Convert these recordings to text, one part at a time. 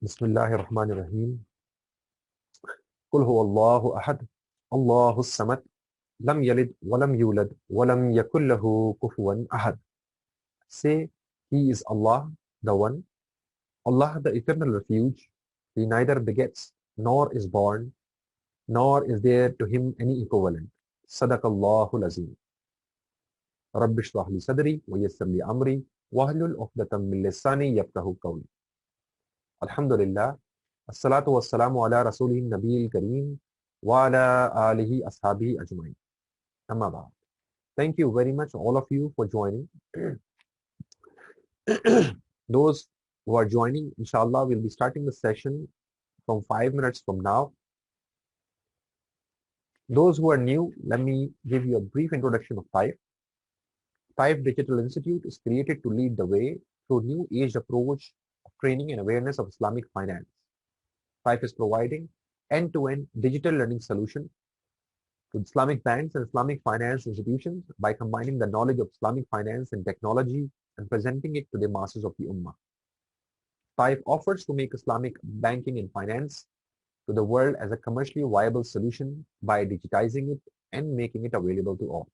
Bismillahir Rahmanir Rahim. Qul huwa Allahu ahad, Allahus samad, lam yalid walam yulad, walam yakul lahu kufuwan ahad. Say, He is Allah, the One, Allah the Eternal Refuge. He neither begets, nor is born, nor is there to Him any equivalent. Sadaqallahul Azim. Rabbi shrah li sadri, wa yassir li amri, wahlul uqdatam min lisani yafqahu qawli. Alhamdulillah. Assalatu wassalamu ala rasulih nabiyil kareem wa ala alihi ashabihi ajmain. Amma ba'd. Thank you very much all of you for joining. Those who are joining, inshallah, we'll be starting the session from 5 minutes from now. Those who are new, let me give you a brief introduction of TAIF. TAIF Digital Institute is created to lead the way through new age approach of training and awareness of Islamic finance. TAIF is providing end-to-end digital learning solution to Islamic banks and Islamic finance institutions by combining the knowledge of Islamic finance and technology and presenting it to the masses of the Ummah. TAIF offers to make Islamic banking and finance to the world as a commercially viable solution by digitizing it and making it available to all.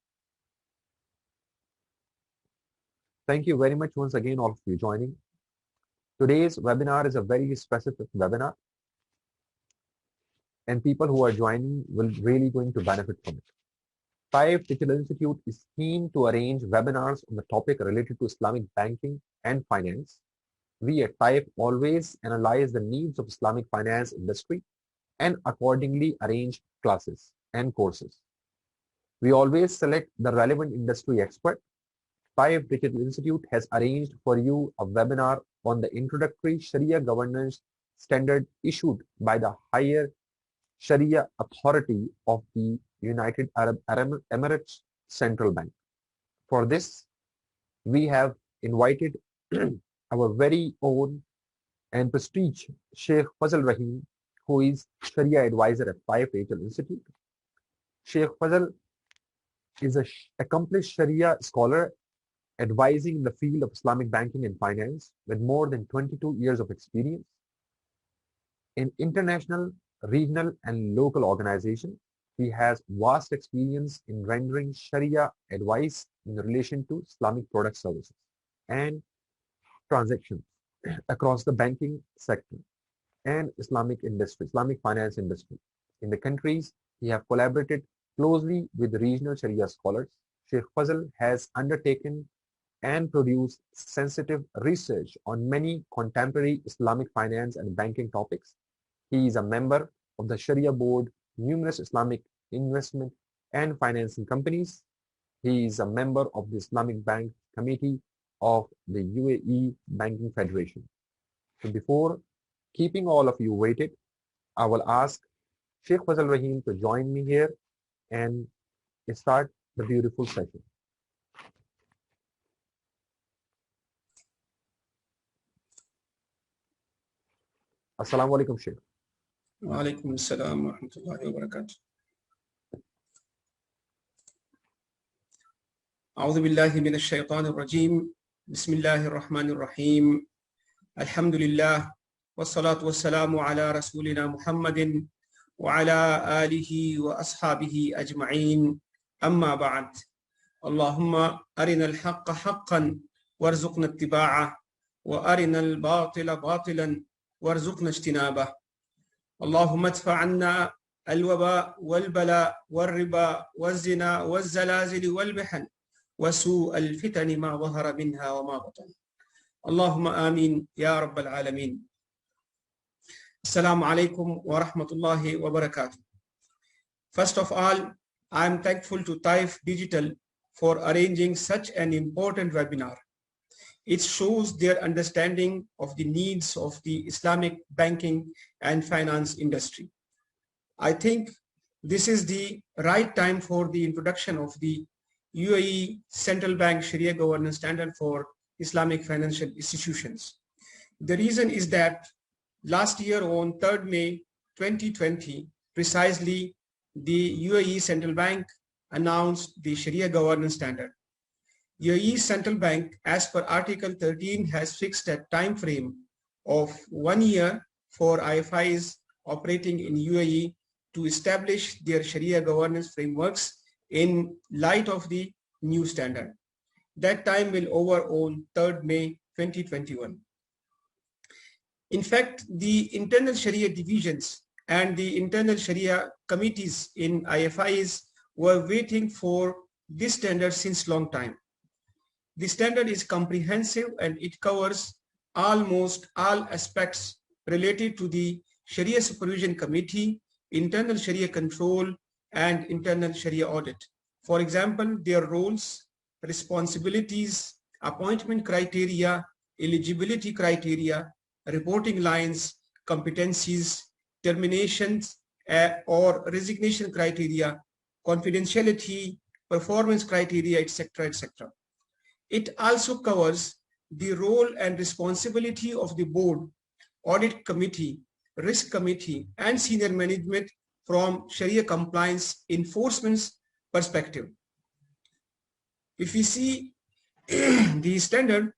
Thank you very much once again all of you joining. Today's webinar is a very specific webinar, and people who are joining will really going to benefit from it. TAIF Digital Institute is keen to arrange webinars on the topic related to Islamic banking and finance. We at TAIF always analyze the needs of Islamic finance industry and accordingly arrange classes and courses. We always select the relevant industry expert. TAIF Digital Institute has arranged for you a webinar on the introductory Sharia governance standard issued by the higher Sharia authority of the United Arab Emirates Central Bank. For this, we have invited our very own and prestigious Shaykh Fazal Rahim, who is Sharia advisor at TAIF Digital Institute. Shaykh Fazal is an accomplished Sharia scholar advising in the field of Islamic banking and finance with more than 22 years of experience in international, regional, and local organizations. He has vast experience in rendering Sharia advice in relation to Islamic product services and transactions across the banking sector and Islamic industry, Islamic finance industry. In the countries, he have collaborated closely with regional Sharia scholars. Shaykh Fazal has undertaken and produced sensitive research on many contemporary Islamic finance and banking topics. He is a member of the Sharia board, numerous Islamic investment and financing companies. He is a member of the Islamic Bank Committee of the U.A.E. Banking Federation. So before keeping all of you waited, I will ask Shaykh Fazal Rahim to join me here and start the beautiful session. Assalamu alaikum, Shaykh. Wa alaikum assalam wa rahmatullahi wa barakatuh. A'udhu billahi minash shaitanir rajim. Bismillahir rahmanir rahim. Alhamdulillah. Wassalatu wassalamu ala rasulina Muhammadin wa ala alihi wa ashabihi ajma'in. Amma ba'd. Allahumma arina al-haqqa haqqan warzuqna ittiba'ah wa arina al-batila batilan warzuqna ijtinabah. اللهم ادفع عنا الوباء والبلاء والربا والزنا والزلازل والمحن وسوء الفتن ما ظهر منها وما بطن. اللهم آمين يا رب العالمين. Assalamu alaikum wa rahmatullahi wa barakatuh. First of all, I am thankful to TAIF Digital for arranging such an important webinar. It shows their understanding of the needs of the Islamic banking and finance industry. I think this is the right time for the introduction of the U.A.E. Central Bank Sharia Governance Standard for Islamic financial institutions. The reason is that last year on 3rd May 2020, precisely, the U.A.E. Central Bank announced the Sharia Governance Standard. U.A.E. Central Bank, as per Article 13, has fixed a time frame of 1 year for IFIs operating in UAE to establish their Sharia governance frameworks in light of the new standard. That time will over on 3rd May 2021. In fact, the internal Sharia divisions and the internal Sharia committees in IFIs were waiting for this standard since long time. The standard is comprehensive and it covers almost all aspects related to the Sharia Supervision Committee, internal Sharia control, and internal Sharia audit. For example, their roles, responsibilities, appointment criteria, eligibility criteria, reporting lines, competencies, terminations or resignation criteria, confidentiality, performance criteria, etc., etc. It also covers the role and responsibility of the board, audit committee, risk committee, and senior management from Sharia compliance enforcement's perspective. If we see the standard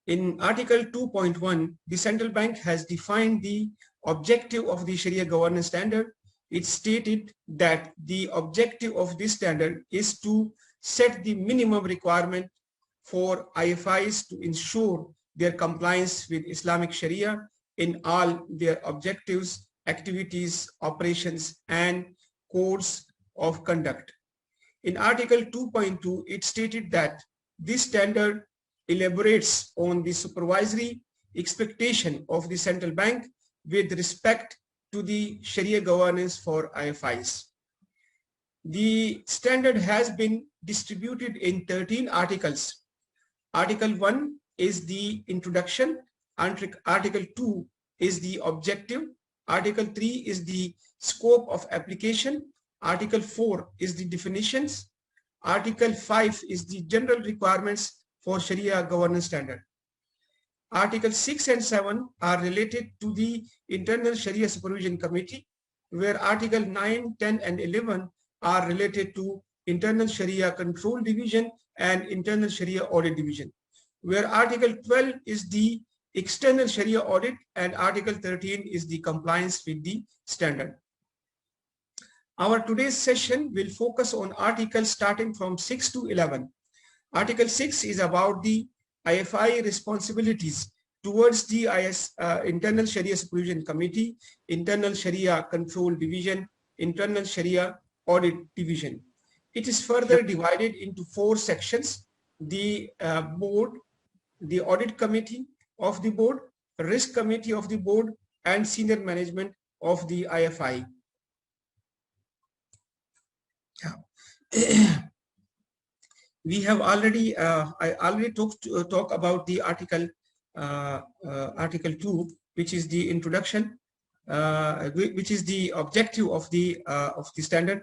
in Article 2.1, the central bank has defined the objective of the Sharia governance standard. It stated that the objective of this standard is to set the minimum requirement for IFIs to ensure their compliance with Islamic Sharia in all their objectives, activities, operations, and codes of conduct. In Article 2.2, it stated that this standard elaborates on the supervisory expectation of the central bank with respect to the Sharia governance for IFIs. The standard has been distributed in 13 articles. Article 1 is the introduction, Article 2 is the objective, Article 3 is the scope of application, Article 4 is the definitions, Article 5 is the general requirements for Sharia governance standard. Article 6 and 7 are related to the internal Sharia Supervision Committee, where Article 9, 10, and 11 are related to internal Sharia Control Division and internal Sharia Audit Division, where Article 12 is the external Sharia audit and Article 13 is the compliance with the standard. Our today's session will focus on articles starting from 6 to 11. Article 6 is about the IFI responsibilities towards the internal Sharia Supervision Committee, internal Sharia Control Division, internal Sharia Audit Division. It is further divided into 4 sections: the board, the audit committee of the board, risk committee of the board, and senior management of the IFI. We have already, I already talk about the article, Article 2, which is the introduction, which is the objective of the standard.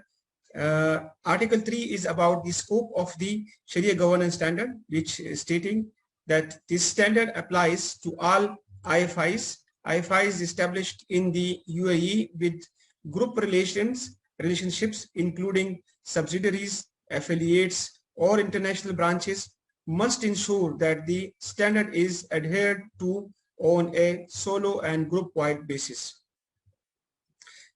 Article 3 is about the scope of the Sharia governance standard, which is stating that this standard applies to all IFIs established in the UAE with group relationships, including subsidiaries, affiliates, or international branches, must ensure that the standard is adhered to on a solo and group-wide basis.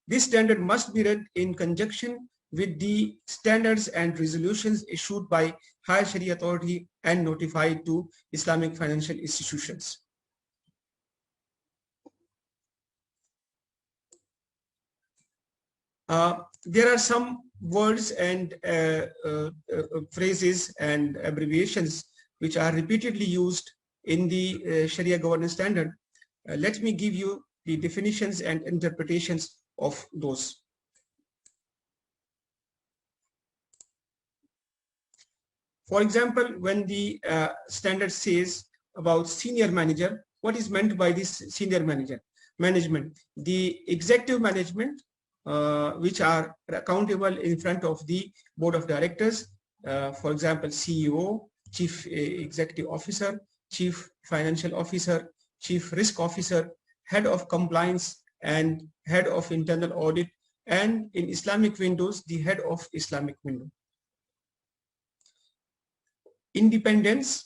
This standard must be read in conjunction with the standards and resolutions issued by Higher Sharia Authority and notified to Islamic financial institutions. There are some words and phrases and abbreviations which are repeatedly used in the Sharia governance standard. Let me give you the definitions and interpretations of those. For example, when the standard says about senior manager, what is meant by this senior management? The executive management, which are accountable in front of the board of directors, for example, CEO, chief executive officer, chief financial officer, chief risk officer, head of compliance, and head of internal audit, and in Islamic windows, the head of Islamic window. Independence,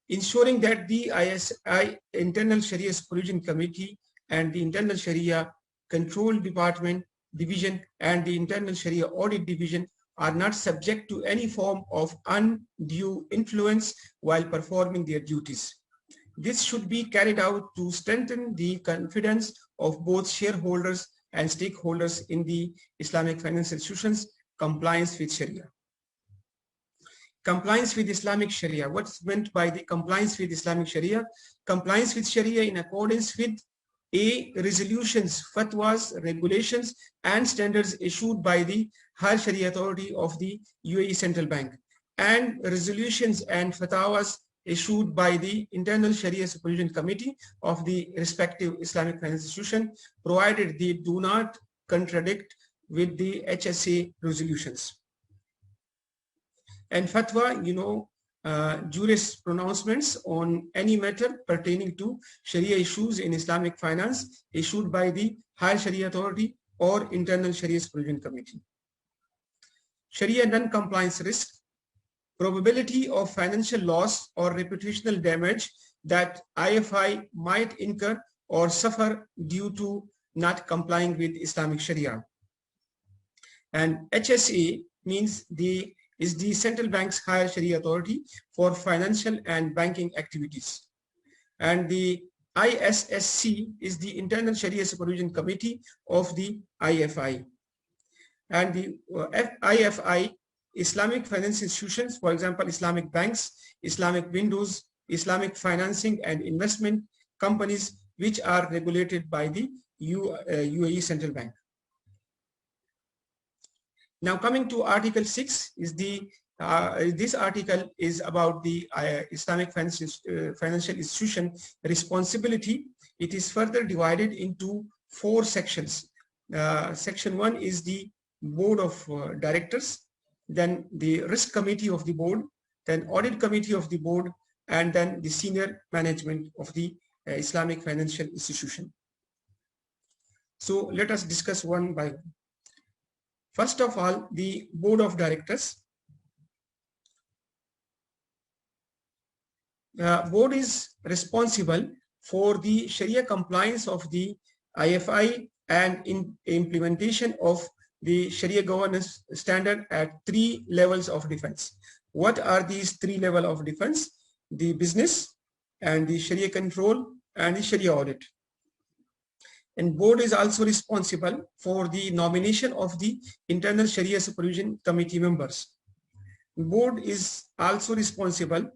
ensuring that the ISI internal Sharia Supervision Committee and the Internal Sharia Control Department Division and the Internal Sharia Audit Division are not subject to any form of undue influence while performing their duties. This should be carried out to strengthen the confidence of both shareholders and stakeholders in the Islamic financial institutions' compliance with Sharia. Compliance with Islamic Sharia. What's meant by the compliance with Islamic Sharia? Compliance with Sharia in accordance with A. Resolutions, fatwas, regulations, and standards issued by the Higher Sharia Authority of the UAE Central Bank, and resolutions and fatwas issued by the Internal Sharia Supervision Committee of the respective Islamic finance institution, provided they do not contradict with the HSA resolutions. And fatwa, juris pronouncements on any matter pertaining to Sharia issues in Islamic finance issued by the Higher Sharia Authority or Internal Sharia Supervision Committee. Sharia non-compliance risk. Probability of financial loss or reputational damage that IFI might incur or suffer due to not complying with Islamic Sharia. And HSA means is the central bank's higher Sharia authority for financial and banking activities. And the ISSC is the Internal Sharia Supervision Committee of the IFI. And the IFI, Islamic finance institutions, for example, Islamic banks, Islamic windows, Islamic financing and investment companies, which are regulated by the UAE Central Bank. Now coming to Article 6 is this article is about the Islamic financial institution responsibility. It is further divided into 4 sections. Section 1 is the Board of Directors, then the Risk Committee of the Board, then Audit Committee of the Board, and then the Senior Management of the Islamic Financial Institution. So let us discuss one by one. First of all, the Board of Directors. Board is responsible for the Sharia compliance of the IFI and in implementation of the Sharia governance standard at 3 levels of defense. What are these 3 levels of defense? The business and the Sharia control and the Sharia audit. And board is also responsible for the nomination of the Internal Sharia Supervision Committee members. Board is also responsible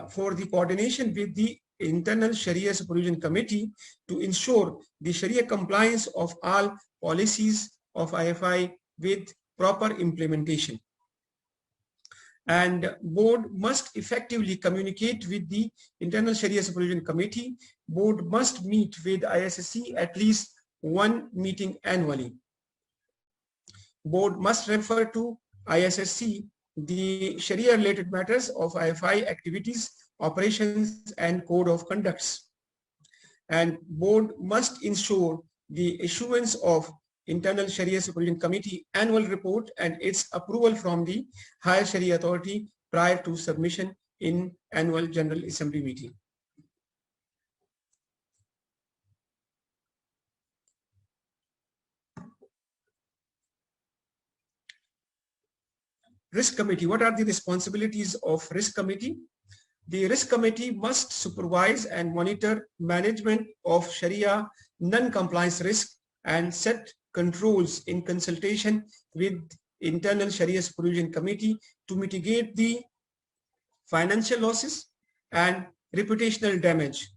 for the coordination with the Internal Sharia Supervision Committee to ensure the Sharia compliance of all policies of IFI with proper implementation. And board must effectively communicate with the Internal Sharia Supervision Committee. Board must meet with ISSC at least 1 meeting annually. Board must refer to ISSC the Sharia related matters of IFI activities, operations, and code of conducts. And board must ensure the issuance of Internal Sharia Supervision Committee annual report and its approval from the Higher Sharia Authority prior to submission in annual General Assembly meeting. Risk Committee. What are the responsibilities of Risk Committee? The Risk Committee must supervise and monitor management of Sharia non-compliance risk and set controls in consultation with Internal Sharia Supervision Committee to mitigate the financial losses and reputational damage.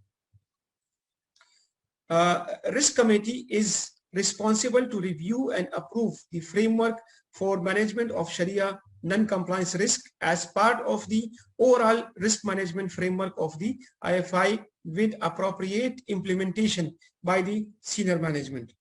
Risk Committee is responsible to review and approve the framework for management of Sharia non-compliance risk as part of the overall risk management framework of the IFI with appropriate implementation by the senior management.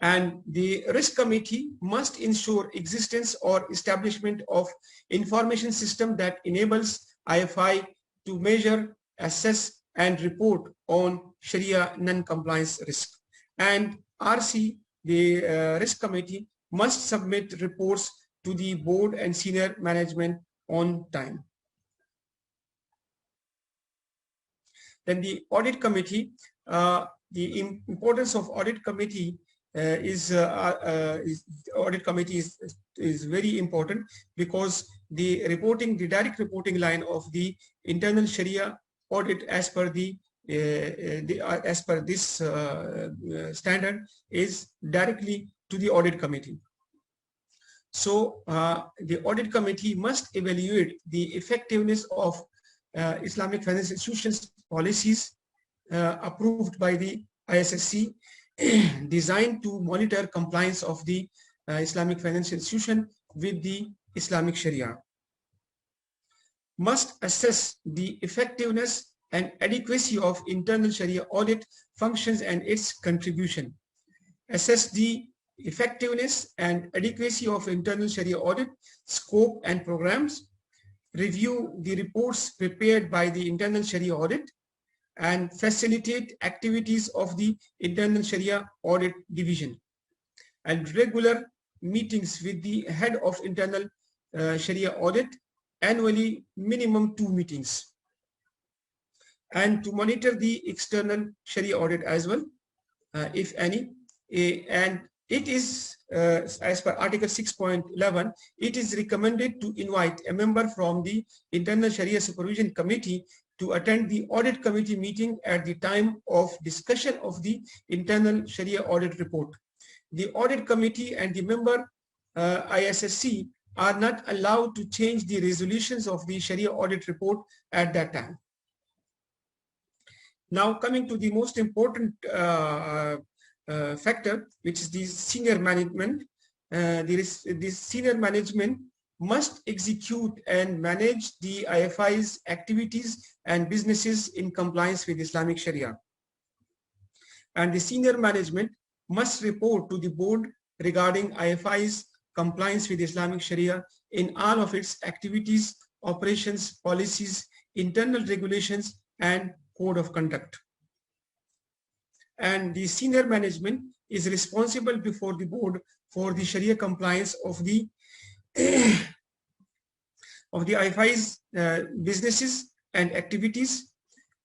And the Risk Committee must ensure existence or establishment of information system that enables IFI to measure, assess, and report on Sharia non-compliance risk. And RC, the Risk Committee, must submit reports to the board and senior management on time. Then the Audit Committee. the importance of audit committee is very important, because the direct reporting line of the internal Sharia audit as per this standard is directly to the audit committee. So the audit committee must evaluate the effectiveness of Islamic finance institutions policies approved by the ISSC, designed to monitor compliance of the Islamic financial institution with the Islamic Sharia. Must assess the effectiveness and adequacy of internal Sharia audit functions and its contribution. Assess the effectiveness and adequacy of internal Sharia audit scope and programs. Review the reports prepared by the internal Sharia audit, and facilitate activities of the internal Sharia audit division, and regular meetings with the head of internal Sharia audit, annually minimum 2 meetings, and to monitor the external Sharia audit as well, if any. And it is, as per Article 6.11, it is recommended to invite a member from the Internal Sharia Supervision Committee to attend the audit committee meeting at the time of discussion of the internal Sharia audit report. The audit committee and the member ISSC are not allowed to change the resolutions of the Sharia audit report at that time. Now, coming to the most important factor, which is the senior management. This senior management must execute and manage the IFI's activities and businesses in compliance with Islamic Sharia. And the senior management must report to the board regarding IFI's compliance with Islamic Sharia in all of its activities, operations, policies, internal regulations, and code of conduct. And the senior management is responsible before the board for the Sharia compliance of the IFI's businesses and activities,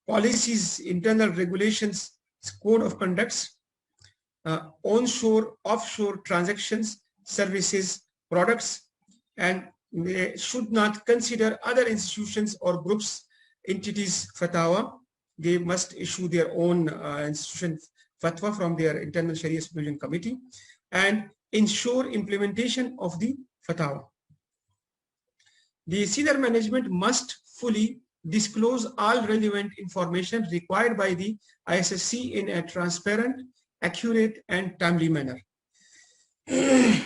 policies, internal regulations, code of conducts, onshore, offshore transactions, services, products, and they should not consider other institutions or groups, entities, fatwa. They must issue their own institution fatwa from their internal Sharia Supervision Committee, and ensure implementation of the fatwa. The senior management must fully disclose all relevant information required by the ISSC in a transparent, accurate, and timely manner. The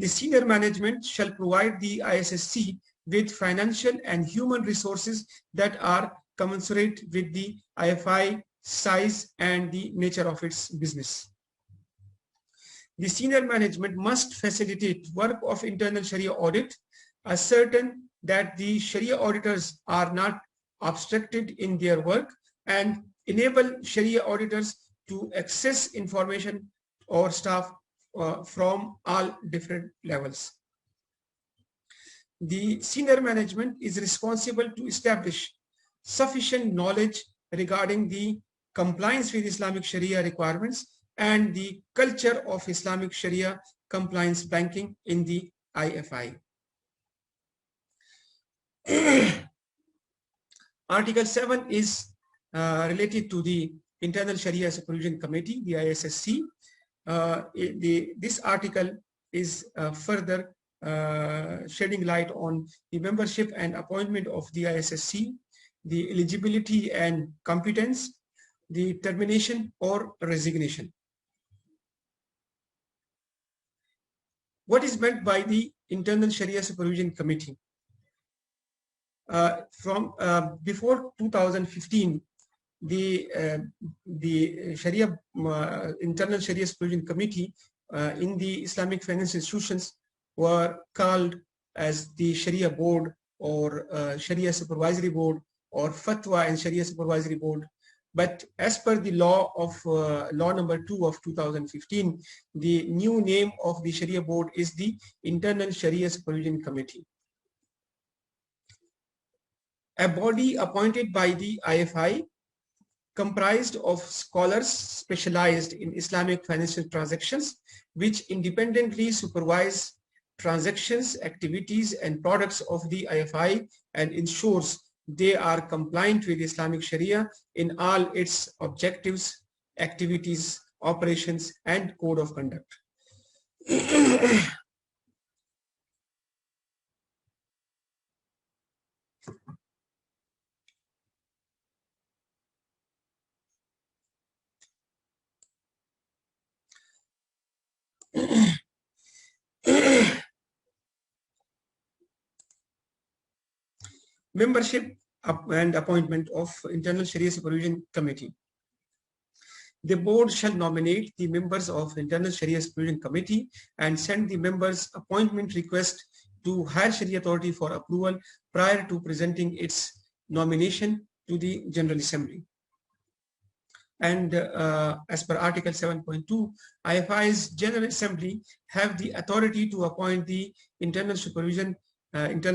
senior management shall provide the ISSC with financial and human resources that are commensurate with the IFI size and the nature of its business. The senior management must facilitate work of internal Sharia audit, ascertain that the Sharia auditors are not obstructed in their work, and enable Sharia auditors to access information or staff from all different levels. The senior management is responsible to establish sufficient knowledge regarding the compliance with Islamic Sharia requirements and the culture of Islamic Sharia compliance banking in the IFI. Article 7 is related to the Internal Sharia Supervision Committee, the ISSC. This article is further shedding light on the membership and appointment of the ISSC, the eligibility and competence, the termination or resignation. What is meant by the Internal Sharia Supervision Committee? From before 2015, the Sharia Internal Sharia Supervision Committee in the Islamic finance institutions were called as the Sharia Board or Sharia Supervisory Board or Fatwa and Sharia Supervisory Board. But as per the law of law number 2 of 2015, the new name of the Sharia Board is the Internal Sharia Supervision Committee. A body appointed by the IFI comprised of scholars specialized in Islamic financial transactions, which independently supervise transactions, activities, and products of the IFI and ensures they are compliant with Islamic Sharia in all its objectives, activities, operations, and code of conduct. Membership and appointment of Internal Sharia Supervision Committee. The board shall nominate the members of Internal Sharia Supervision Committee and send the members' appointment request to Higher Sharia Authority for approval prior to presenting its nomination to the General Assembly. And as per Article 7.2, IFI's General Assembly have the authority to appoint the Internal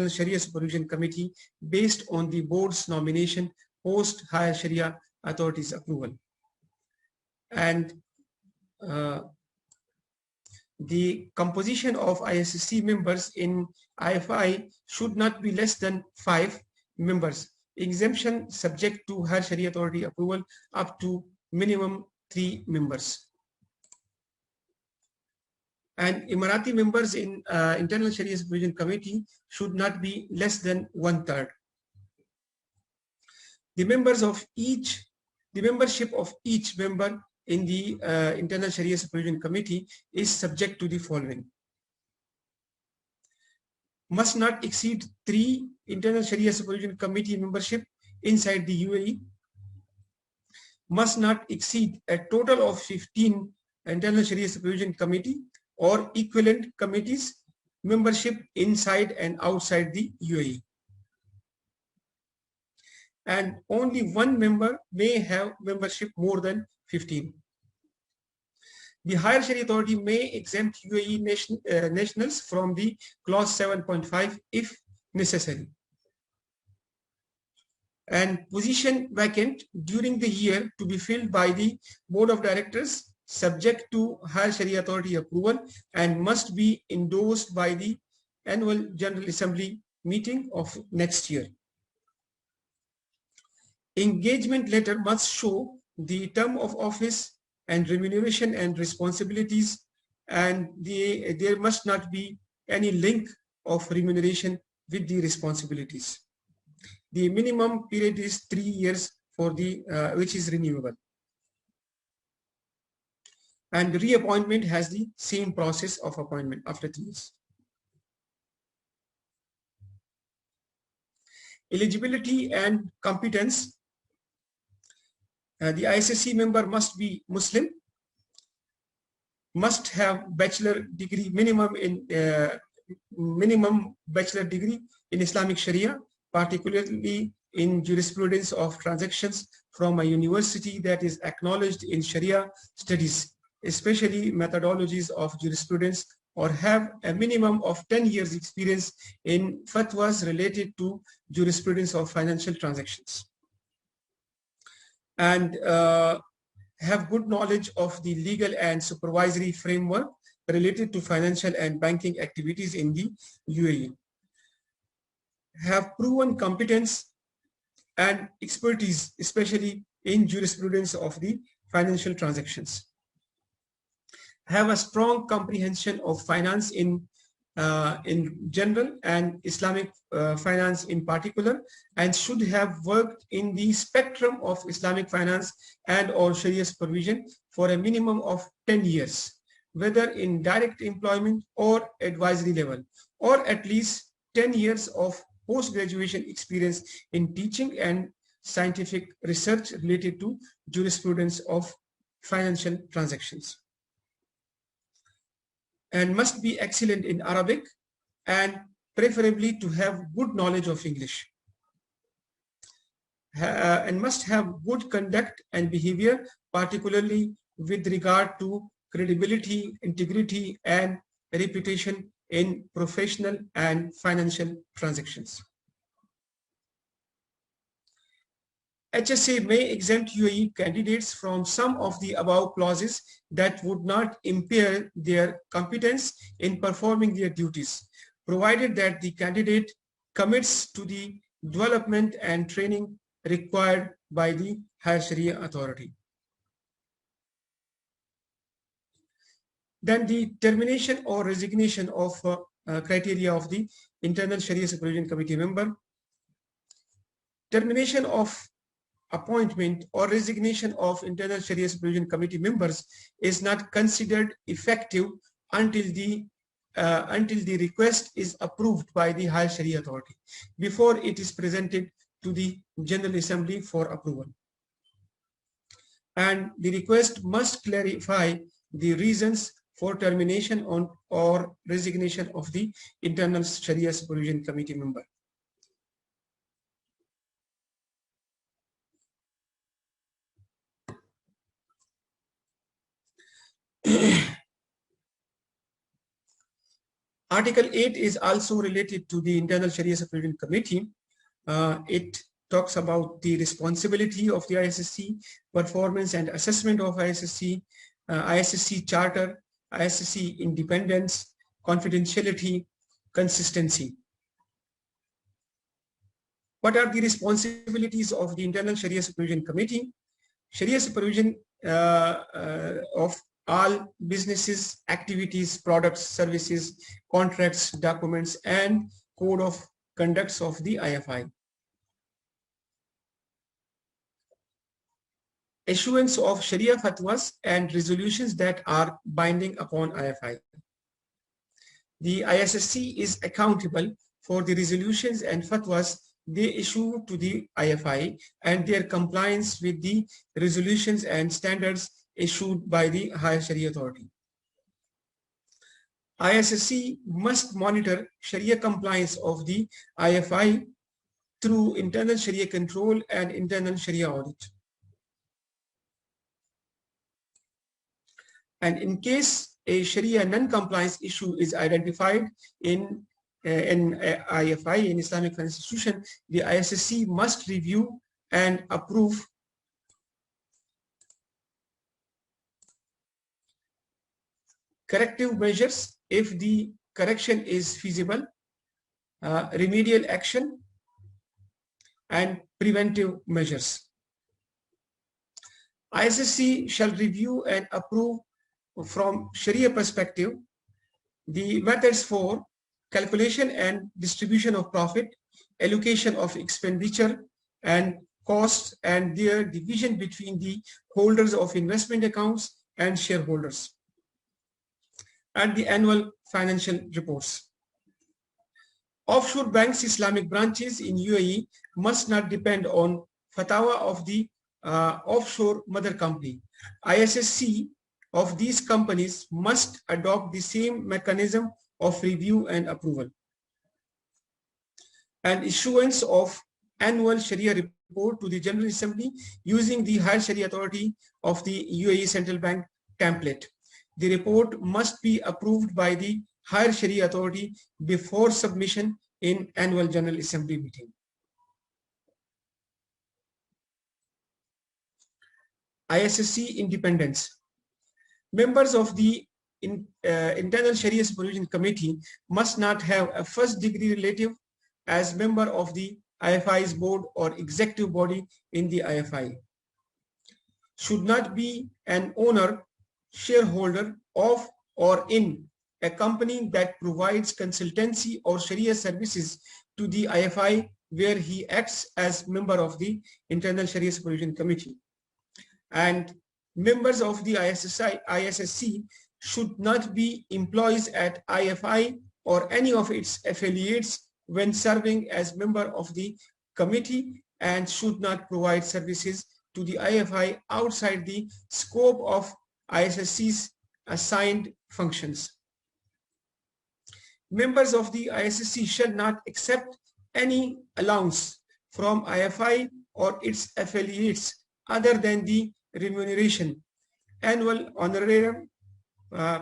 Sharia Supervision Committee based on the board's nomination post Higher Sharia Authority's approval. And the composition of ISSC members in IFI should not be less than 5 members. Exemption subject to Higher Sharia Authority approval up to minimum 3 members. And Emirati members in Internal Sharia Supervision Committee should not be less than 1/3. The membership of each member in the Internal Sharia Supervision Committee is subject to the following. Must not exceed 3 Internal Sharia Supervision Committee membership inside the UAE. Must not exceed a total of 15 Internal Sharia Supervision Committee or equivalent committees membership inside and outside the UAE. And only 1 member may have membership more than 15. The Higher Sharia Authority may exempt UAE nationals from the clause 7.5 if necessary. And position vacant during the year to be filled by the Board of Directors subject to Higher Sharia Authority approval and must be endorsed by the annual General Assembly meeting of next year. Engagement letter must show the term of office and remuneration and responsibilities, and there must not be any link of remuneration with the responsibilities. The minimum period is 3 years for the which is renewable. And reappointment has the same process of appointment after 3 years. Eligibility and competence. The ISSC member must be Muslim, must have bachelor degree minimum bachelor degree in Islamic Sharia, particularly in jurisprudence of transactions from a university that is acknowledged in Sharia studies, especially methodologies of jurisprudence, or have a minimum of 10 years experience in fatwas related to jurisprudence of financial transactions. And have good knowledge of the legal and supervisory framework related to financial and banking activities in the UAE. Have proven competence and expertise, especially in jurisprudence of the financial transactions. Have a strong comprehension of finance in general and Islamic finance in particular, and should have worked in the spectrum of Islamic finance and or Sharia supervision for a minimum of 10 years, whether in direct employment or advisory level, or at least 10 years of post-graduation experience in teaching and scientific research related to jurisprudence of financial transactions. And must be excellent in Arabic and preferably to have good knowledge of English. And must have good conduct and behavior, particularly with regard to credibility, integrity, and reputation in professional and financial transactions. HSA may exempt UAE candidates from some of the above clauses that would not impair their competence in performing their duties, provided that the candidate commits to the development and training required by the higher Sharia authority. Then the termination or resignation of criteria of the internal Sharia Supervision Committee member. Termination of appointment or resignation of internal Sharia Supervision Committee members is not considered effective until the request is approved by the higher Sharia authority before it is presented to the General Assembly for approval. And the request must clarify the reasons for termination on or resignation of the internal Sharia Supervision Committee member. Article 8 is also related to the internal Sharia Supervision Committee. It talks about the responsibility of the ISSC, performance and assessment of ISSC, ISSC charter, ISSC independence, confidentiality, consistency. What are the responsibilities of the internal Sharia Supervision Committee? Sharia supervision of all businesses, activities, products, services, contracts, documents, and code of conducts of the IFI. Issuance of Sharia fatwas and resolutions that are binding upon IFI. The ISSC is accountable for the resolutions and fatwas they issue to the IFI and their compliance with the resolutions and standards issued by the higher Sharia authority. ISSC must monitor Sharia compliance of the IFI through internal Sharia control and internal Sharia audit. And in case a Sharia non-compliance issue is identified in IFI, in Islamic Finance institution, the ISSC must review and approve corrective measures if the correction is feasible, remedial action, and preventive measures. ISSC shall review and approve from Sharia perspective the methods for calculation and distribution of profit, allocation of expenditure and costs, and their division between the holders of investment accounts and shareholders, and the annual financial reports. Offshore banks' Islamic branches in UAE must not depend on fatwa of the offshore mother company. ISSC of these companies must adopt the same mechanism of review and approval. And issuance of annual Sharia report to the General Assembly using the higher Sharia authority of the UAE Central Bank template. The report must be approved by the higher Sharia authority before submission in annual General Assembly meeting. ISSC independence. Members of the internal Sharia Supervision Committee must not have a first degree relative as member of the IFI's board or executive body in the IFI. Should not be an owner, shareholder of or in a company that provides consultancy or Sharia services to the IFI where he acts as member of the internal Sharia Supervision Committee. And members of the ISSC should not be employees at IFI or any of its affiliates when serving as member of the committee, and should not provide services to the IFI outside the scope of ISSC's assigned functions. Members of the ISSC shall not accept any allowance from IFI or its affiliates other than the remuneration, annual honorarium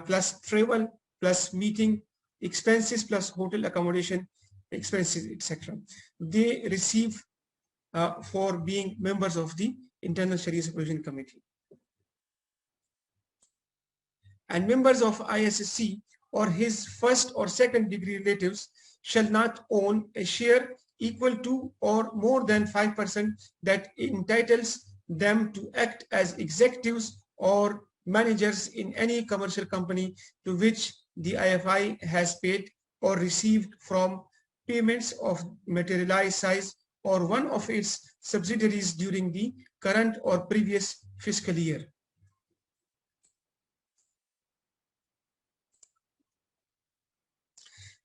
plus travel plus meeting expenses plus hotel accommodation expenses, etc. They receive for being members of the Internal Sharia Supervision Committee. And members of ISSC or his first or second degree relatives shall not own a share equal to or more than 5% that entitles them to act as executives or managers in any commercial company to which the IFI has paid or received from payments of materialized size or one of its subsidiaries during the current or previous fiscal year.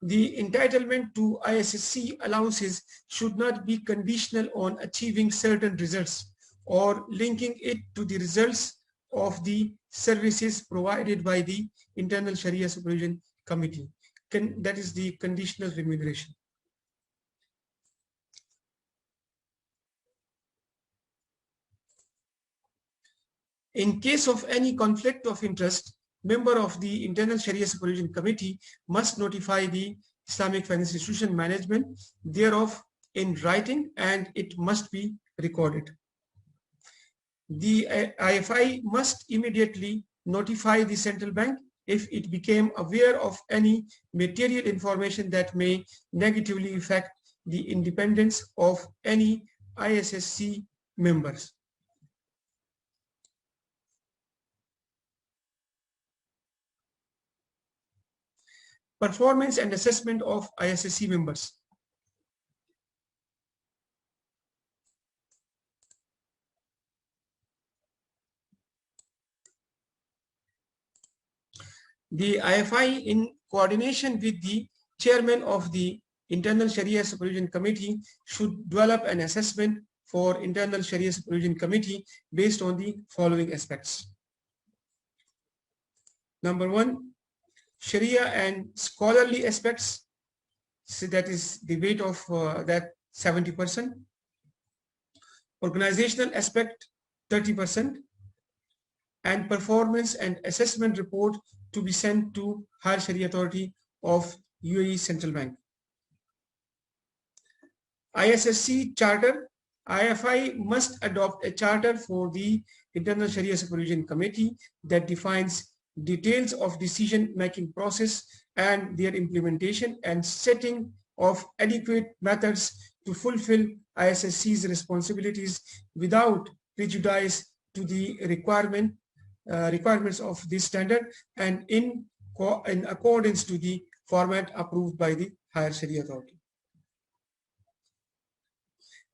The entitlement to ISSC allowances should not be conditional on achieving certain results or linking it to the results of the services provided by the Internal Sharia Supervision Committee. That is the conditional remuneration. In case of any conflict of interest, member of the Internal Sharia Supervision Committee must notify the Islamic Finance Institution Management thereof in writing, and it must be recorded. The IFI must immediately notify the central bank if it became aware of any material information that may negatively affect the independence of any ISSC members. Performance and assessment of ISSC members. The IFI, in coordination with the chairman of the Internal Sharia Supervision Committee, should develop an assessment for Internal Sharia Supervision Committee based on the following aspects. Number one, Sharia and scholarly aspects, so that is the weight of that 70%. Organizational aspect 30%, and performance and assessment report to be sent to Higher Sharia Authority of UAE Central Bank. ISSC Charter. IFI must adopt a charter for the Internal Sharia Supervision Committee that defines details of decision-making process and their implementation and setting of adequate methods to fulfill ISSC's responsibilities without prejudice to the requirements of this standard and in accordance to the format approved by the Higher Sharia Authority.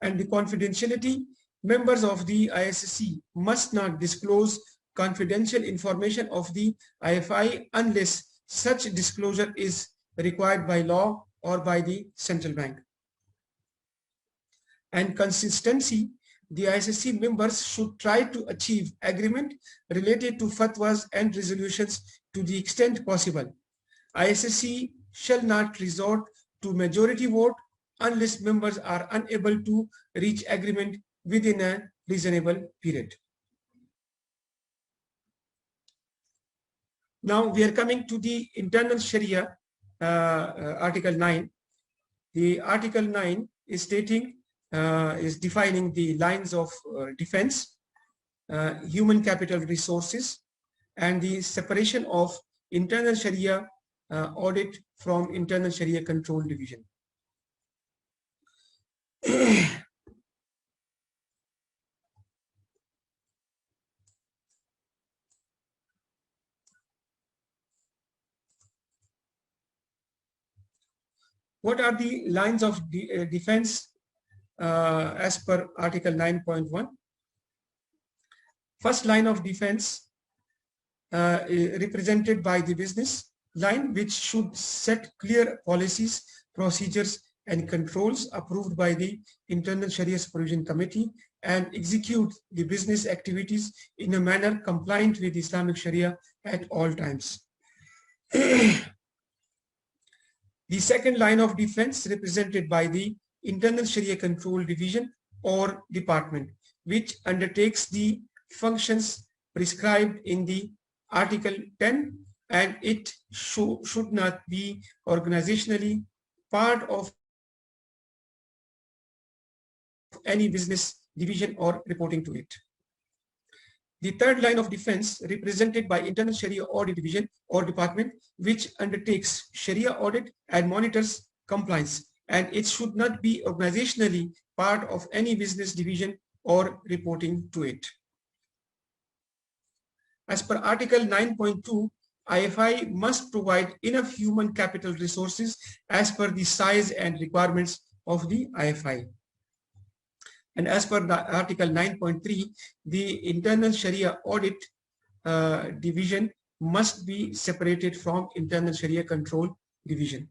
And the confidentiality, members of the ISSC must not disclose confidential information of the IFI unless such disclosure is required by law or by the central bank. And consistency, the ISSC members should try to achieve agreement related to fatwas and resolutions to the extent possible. ISSC shall not resort to majority vote unless members are unable to reach agreement within a reasonable period. Now we are coming to the Internal Sharia, Article 9. The Article 9 is stating, is defining the lines of defense, human capital resources, and the separation of Internal Sharia audit from Internal Sharia Control Division. What are the lines of defense as per Article 9.1? First line of defense represented by the business line, which should set clear policies, procedures, and controls approved by the Internal Sharia Supervision Committee and execute the business activities in a manner compliant with Islamic Sharia at all times. The second line of defense represented by the Internal Sharia Control Division or Department, which undertakes the functions prescribed in the Article 10, and it should not be organizationally part of any business division or reporting to it. The third line of defense represented by Internal Sharia Audit Division or Department, which undertakes Sharia audit and monitors compliance, and it should not be organizationally part of any business division or reporting to it. As per Article 9.2, IFI must provide enough human capital resources as per the size and requirements of the IFI. And as per the Article 9.3, the Internal Sharia Audit Division must be separated from Internal Sharia Control Division.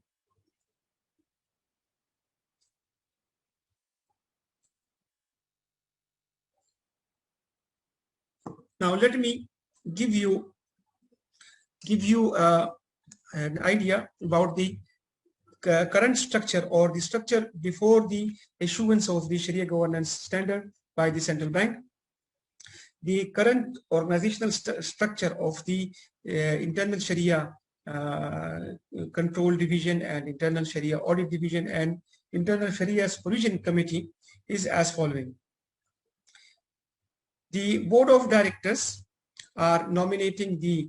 Now let me give you an idea about the current structure or the structure before the issuance of the Sharia governance standard by the central bank. The current organizational structure of the Internal Sharia Control Division and Internal Sharia Audit Division and Internal Sharia Supervision Committee is as following. The Board of Directors are nominating the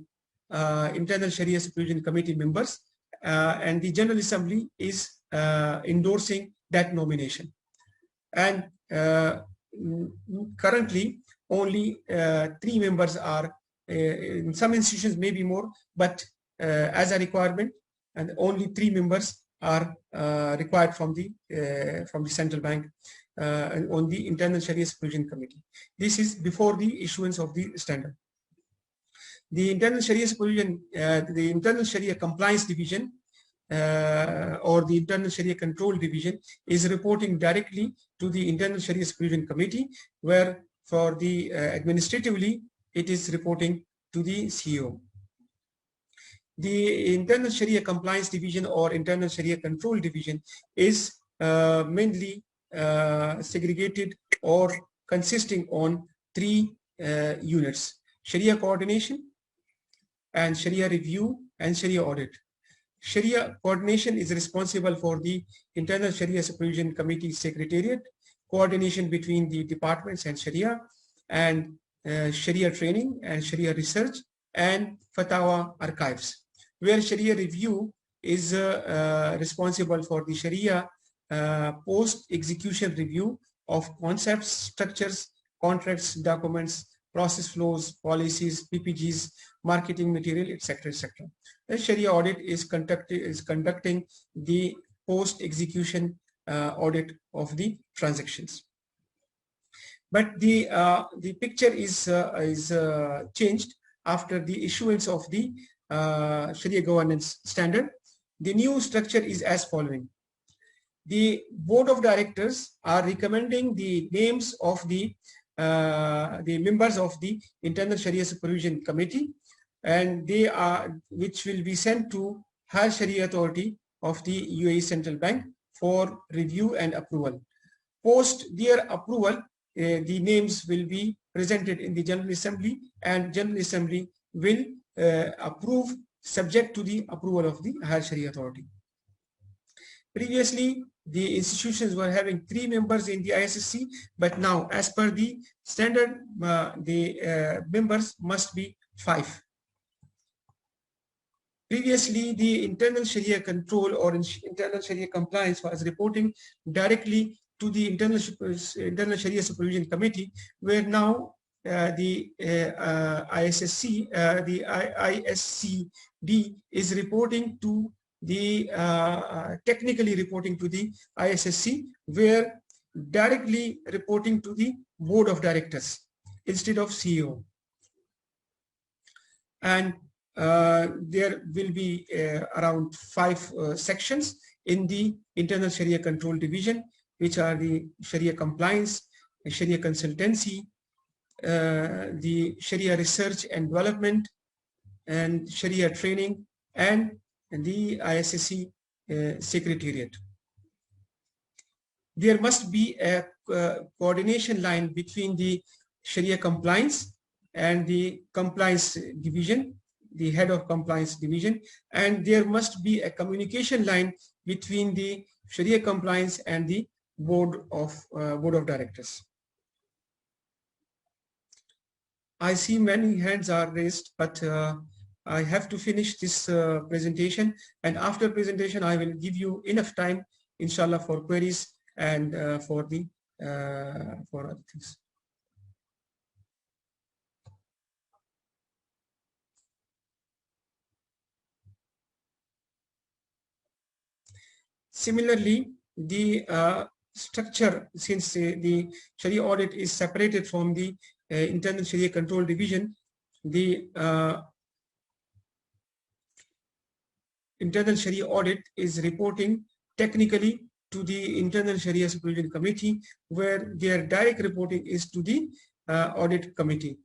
Internal Sharia Supervision Committee members, and the General Assembly is endorsing that nomination. And currently, only 3 members are, in some institutions maybe more, but as a requirement, and only 3 members are required from the central bank on the Internal Sharia Supervision Committee. This is before the issuance of the standard. The Internal Sharia Supervision, the Internal Sharia Compliance Division or the Internal Sharia Control Division is reporting directly to the Internal Sharia Supervision Committee, where for the administratively it is reporting to the CEO. The Internal Sharia Compliance Division or Internal Sharia Control Division is mainly segregated or consisting on 3 units: Sharia Coordination and Sharia Review and Sharia Audit. Sharia Coordination is responsible for the Internal Sharia Supervision Committee Secretariat, coordination between the departments and Sharia, and Sharia Training and Sharia Research and Fatwa Archives. Where Sharia Review is responsible for the Sharia post-execution review of concepts, structures, contracts, documents, process flows, policies, PPGs, marketing material, etc., etc. The Sharia audit is conducting the post-execution audit of the transactions. But the picture is changed after the issuance of the Sharia governance standard. The new structure is as following. The Board of Directors are recommending the names of the members of the Internal Sharia Supervision Committee, and they are, which will be sent to Higher Sharia Authority of the UAE Central Bank for review and approval. Post their approval, the names will be presented in the General Assembly, and General Assembly will approve subject to the approval of the Higher Sharia Authority. Previously, the institutions were having 3 members in the Issc, but now, as per the standard, the members must be 5. Previously, the Internal Sharia Control or Internal Sharia Compliance was reporting directly to the Internal Sharia Supervision Committee, where now the ISSC, the ISCD is reporting to the technically reporting to the ISSC, where directly reporting to the Board of Directors instead of CEO. And there will be around 5 sections in the Internal Sharia Control Division, which are the Sharia Compliance, Sharia Consultancy, the Sharia Research and Development, and Sharia Training, and the ISSC Secretariat. There must be a coordination line between the Sharia Compliance and the Compliance Division, the head of Compliance Division, and there must be a communication line between the Sharia Compliance and the board of directors. I see many hands are raised, but I have to finish this presentation, and after presentation I will give you enough time, inshallah, for queries and for other things. Similarly, the structure, since the Sharia audit is separated from the internal Sharia control division, the internal Sharia audit is reporting technically to the internal Sharia Supervision Committee, where their direct reporting is to the Audit Committee,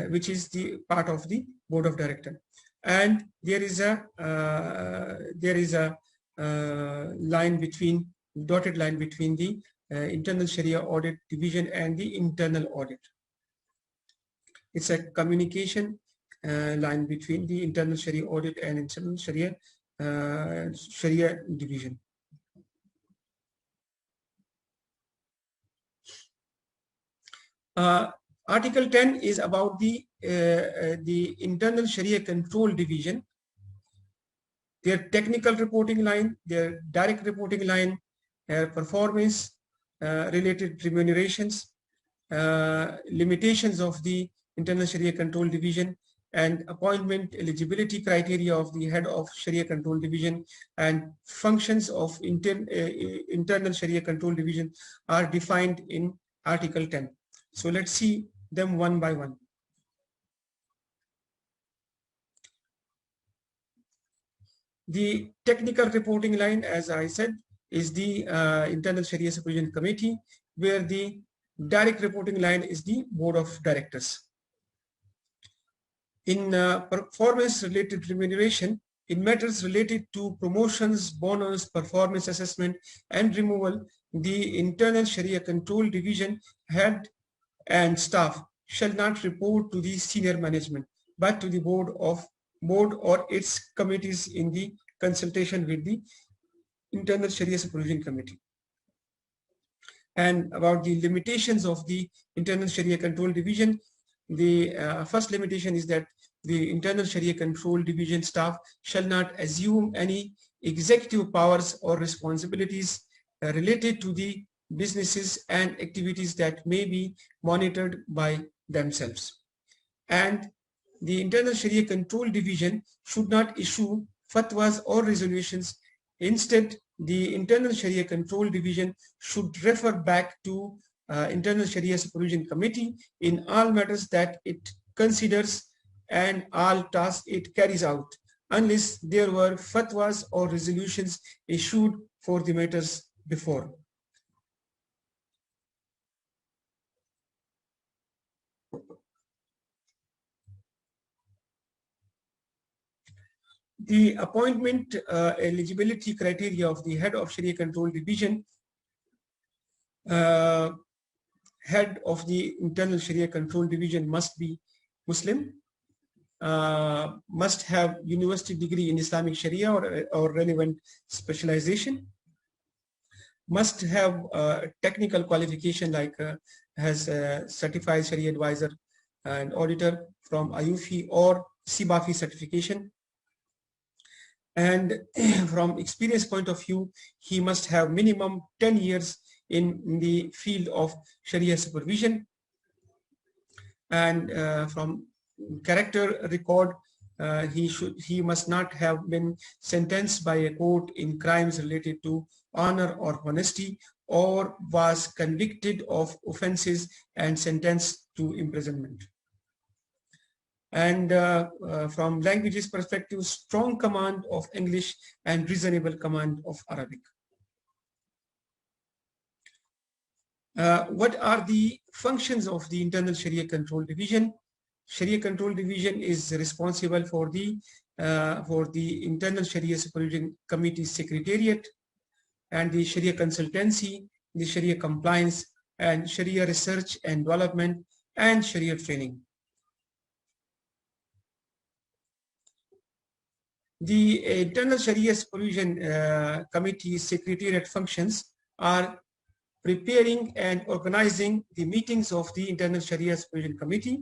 which is the part of the Board of Directors. And there is a dotted line between the internal Sharia audit division and the internal audit. It's a communication line between the internal Sharia audit and internal Sharia division. Article 10 is about the internal Sharia control division, their technical reporting line, their direct reporting line, performance related remunerations, limitations of the internal Sharia control division, and appointment eligibility criteria of the head of Sharia control division, and functions of internal Sharia control division are defined in Article 10. So let's see them one by one. The technical reporting line, as I said, is the internal Sharia Supervision Committee, where the direct reporting line is the Board of Directors. In performance related remuneration, in matters related to promotions, bonus, performance assessment, and removal, the internal Sharia control division head and staff shall not report to the senior management, but to the board or its committees in the consultation with the internal Sharia Supervision Committee. And about the limitations of the internal Sharia control division, the first limitation is that the internal Sharia control division staff shall not assume any executive powers or responsibilities related to the businesses and activities that may be monitored by themselves. And the internal Sharia control division should not issue fatwas or resolutions. Instead, the internal Sharia control division should refer back to internal Sharia Supervision Committee in all matters that it considers and all tasks it carries out, unless there were fatwas or resolutions issued for the matters before. The appointment eligibility criteria of the head of Sharia control division, head of the internal Sharia control division must be Muslim, must have university degree in Islamic Sharia or relevant specialization, must have technical qualification like has a certified Sharia advisor and auditor from IFI or CBAFI certification. And from experience point of view, he must have minimum 10 years in the field of Sharia supervision. And from character record, he must not have been sentenced by a court in crimes related to honor or honesty, or was convicted of offenses and sentenced to imprisonment. And from languages perspective, strong command of English and reasonable command of Arabic. What are the functions of the internal Sharia control division? Sharia control division is responsible for the internal Sharia Supervision Committee Secretariat, and the Sharia consultancy, the Sharia compliance, and Sharia research and development, and Sharia training. The internal Sharia Supervision Committee Secretariat functions are preparing and organizing the meetings of the Internal Sharia Supervision Committee,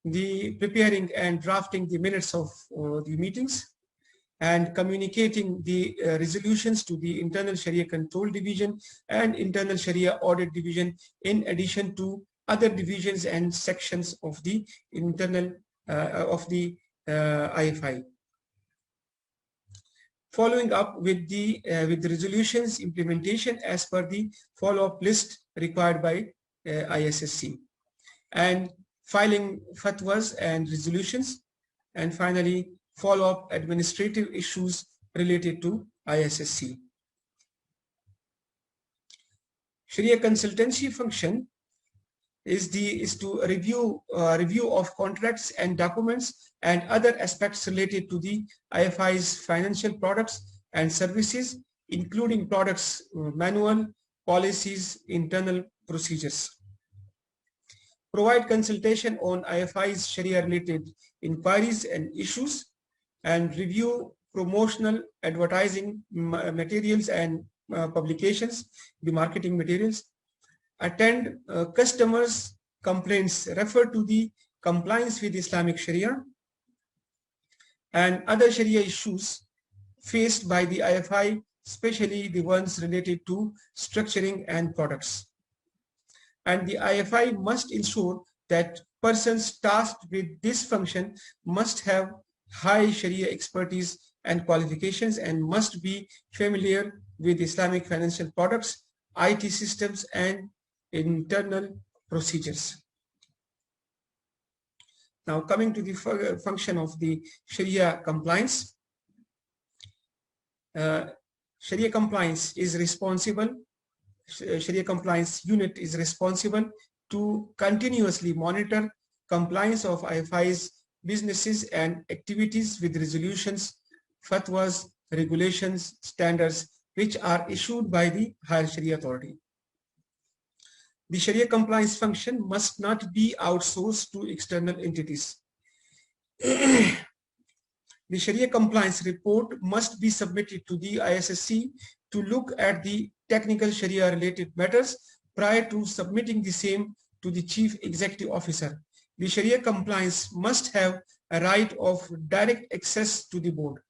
the preparing and drafting the minutes of the meetings, and communicating the resolutions to the Internal Sharia Control Division and Internal Sharia Audit Division, in addition to other divisions and sections of the internal IFI. Following up with the resolutions implementation as per the follow-up list required by ISSC, and filing fatwas and resolutions, and finally follow-up administrative issues related to ISSC. Sharia consultancy function is to review of contracts and documents and other aspects related to the IFI's financial products and services, including products manual, policies, internal procedures. Provide consultation on IFI's Sharia related inquiries and issues, and review promotional advertising materials and publications, the marketing materials. Attend customers' complaints, refer to the compliance with Islamic Sharia and other Sharia issues faced by the IFI, especially the ones related to structuring and products. And the IFI must ensure that persons tasked with this function must have high Sharia expertise and qualifications, and must be familiar with Islamic financial products, IT systems, and internal procedures. Now, coming to the function of the Sharia compliance. Sharia compliance is responsible. Sharia compliance unit is responsible to continuously monitor compliance of IFI's businesses and activities with resolutions, fatwas, regulations, standards, which are issued by the higher Sharia authority. The Sharia compliance function must not be outsourced to external entities. The Sharia compliance report must be submitted to the ISSC to look at the technical Sharia related matters prior to submitting the same to the Chief Executive Officer. The Sharia compliance must have a right of direct access to the board.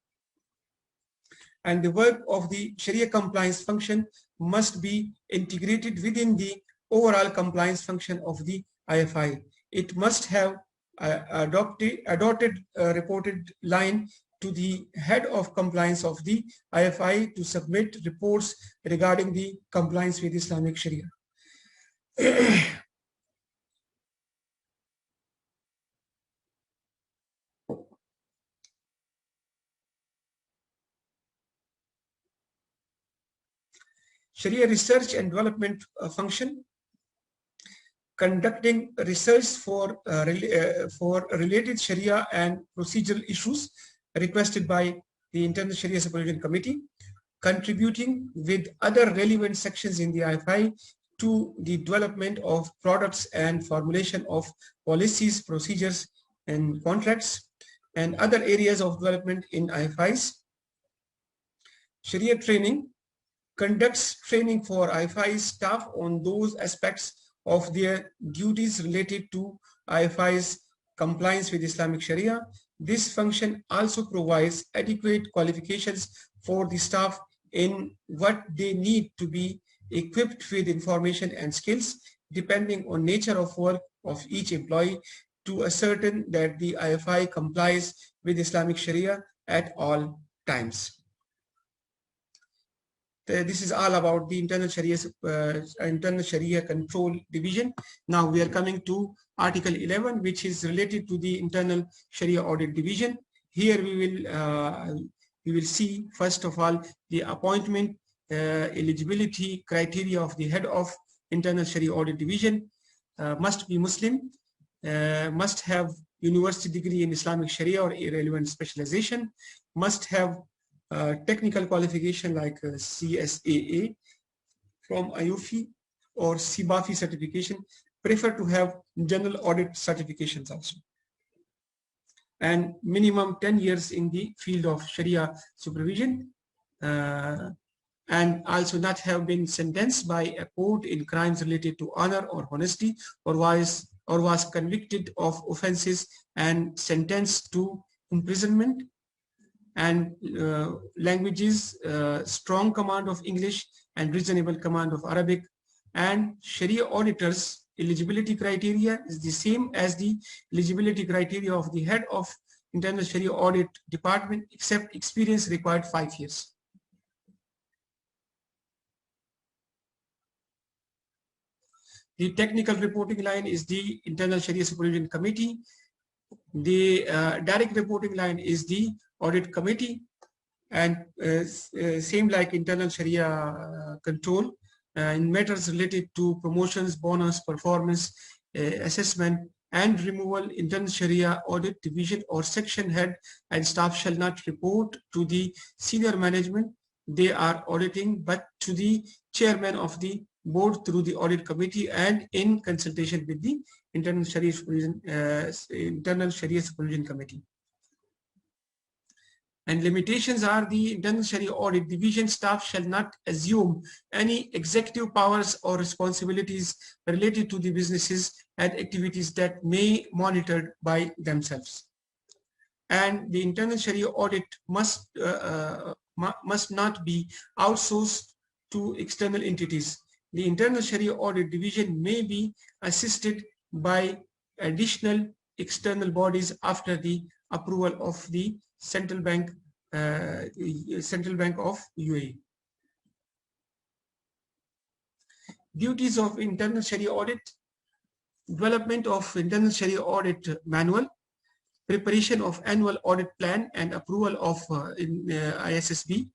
And the work of the Sharia compliance function must be integrated within the overall compliance function of the IFI. It must have adopted reported line to the head of compliance of the IFI to submit reports regarding the compliance with Islamic Sharia. Sharia research and development function, conducting research for related Sharia and procedural issues requested by the Internal Sharia Supervision Committee, contributing with other relevant sections in the IFI to the development of products and formulation of policies, procedures, and contracts, and other areas of development in IFIs. Sharia training conducts training for IFI staff on those aspects of their duties related to IFI's compliance with Islamic Sharia. This function also provides adequate qualifications for the staff in what they need to be equipped with information and skills, depending on nature of work of each employee, to ascertain that the IFI complies with Islamic Sharia at all times. This is all about the Internal Sharia Control Division. Now we are coming to Article 11, which is related to the Internal Sharia Audit Division. Here we will see, first of all, the appointment eligibility criteria of the head of Internal Sharia Audit Division. Must be Muslim, must have university degree in Islamic Sharia or irrelevant specialization, must have technical qualification like CSAA from IFI or CBAFI certification, prefer to have general audit certifications also, and minimum 10 years in the field of Sharia supervision, and also not have been sentenced by a court in crimes related to honor or honesty, or was convicted of offenses and sentenced to imprisonment, and languages, strong command of English and reasonable command of Arabic. And Sharia auditors eligibility criteria is the same as the eligibility criteria of the head of internal Sharia audit department, except experience required 5 years. The technical reporting line is the Internal Sharia Supervision Committee. The direct reporting line is the Audit Committee, and same like internal Sharia control in matters related to promotions, bonus, performance, assessment, and removal. Internal Sharia Audit Division or section head and staff shall not report to the senior management they are auditing, but to the chairman of the board through the Audit Committee and in consultation with the Internal Sharia Supervision Committee. And limitations are the Internal Sharia Audit Division staff shall not assume any executive powers or responsibilities related to the businesses and activities that may be monitored by themselves. And the Internal Sharia Audit must not be outsourced to external entities. The Internal Sharia Audit Division may be assisted by additional external bodies after the approval of the Central Bank of U.A.E. Duties of Internal Sharia Audit: development of Internal Sharia Audit Manual, preparation of annual audit plan and approval of ISSB,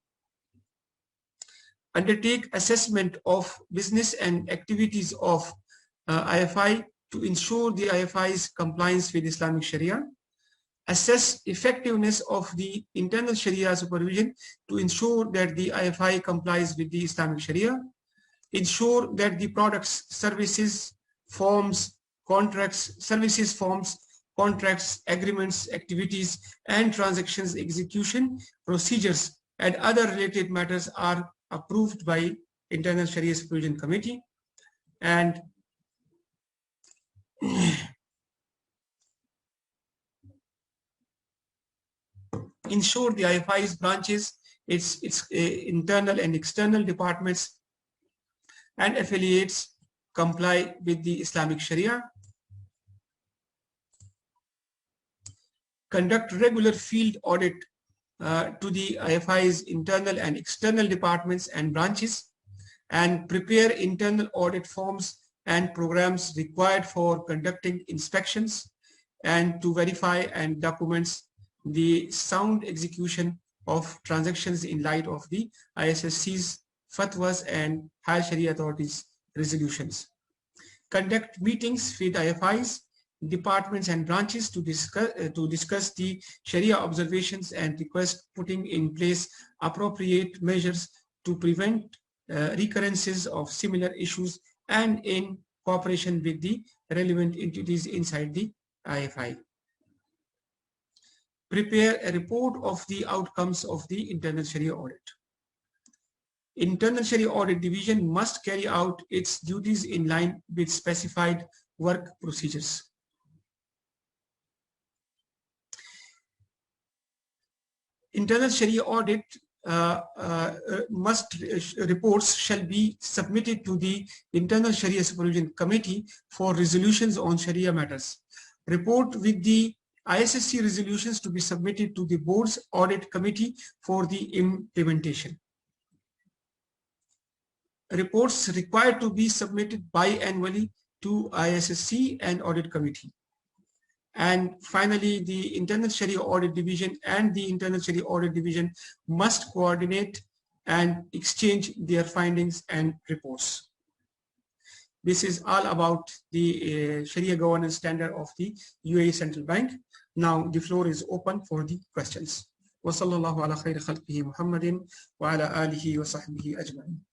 undertake assessment of business and activities of IFI to ensure the IFI's compliance with Islamic Sharia, assess effectiveness of the internal Sharia supervision to ensure that the IFI complies with the Islamic Sharia, ensure that the products, services, forms, contracts, agreements, activities, and transactions execution procedures and other related matters are approved by Internal Sharia Supervision Committee, and ensure the IFI's branches, its internal and external departments and affiliates comply with the Islamic Sharia, conduct regular field audit to the IFI's internal and external departments and branches, and prepare internal audit forms and programs required for conducting inspections and to verify and documents the sound execution of transactions in light of the ISSC's fatwas and High Sharia authorities resolutions. Conduct meetings with IFIs, departments and branches to discuss the Sharia observations and request putting in place appropriate measures to prevent recurrences of similar issues and in cooperation with the relevant entities inside the IFI. Prepare a report of the outcomes of the internal Sharia audit. Internal Sharia Audit Division must carry out its duties in line with specified work procedures. Internal Sharia audit reports shall be submitted to the Internal Sharia Supervision Committee for resolutions on Sharia matters. Report with the ISSC resolutions to be submitted to the board's audit committee for the implementation. Reports required to be submitted biannually to ISSC and audit committee. And finally, the Internal Sharia Audit Division and the Internal Sharia Audit Division must coordinate and exchange their findings and reports. This is all about the Sharia governance standard of the UAE Central Bank. Now the floor is open for the questions. وصلى الله على خير خلقه محمد وعلى آله وصحبه أجمعين.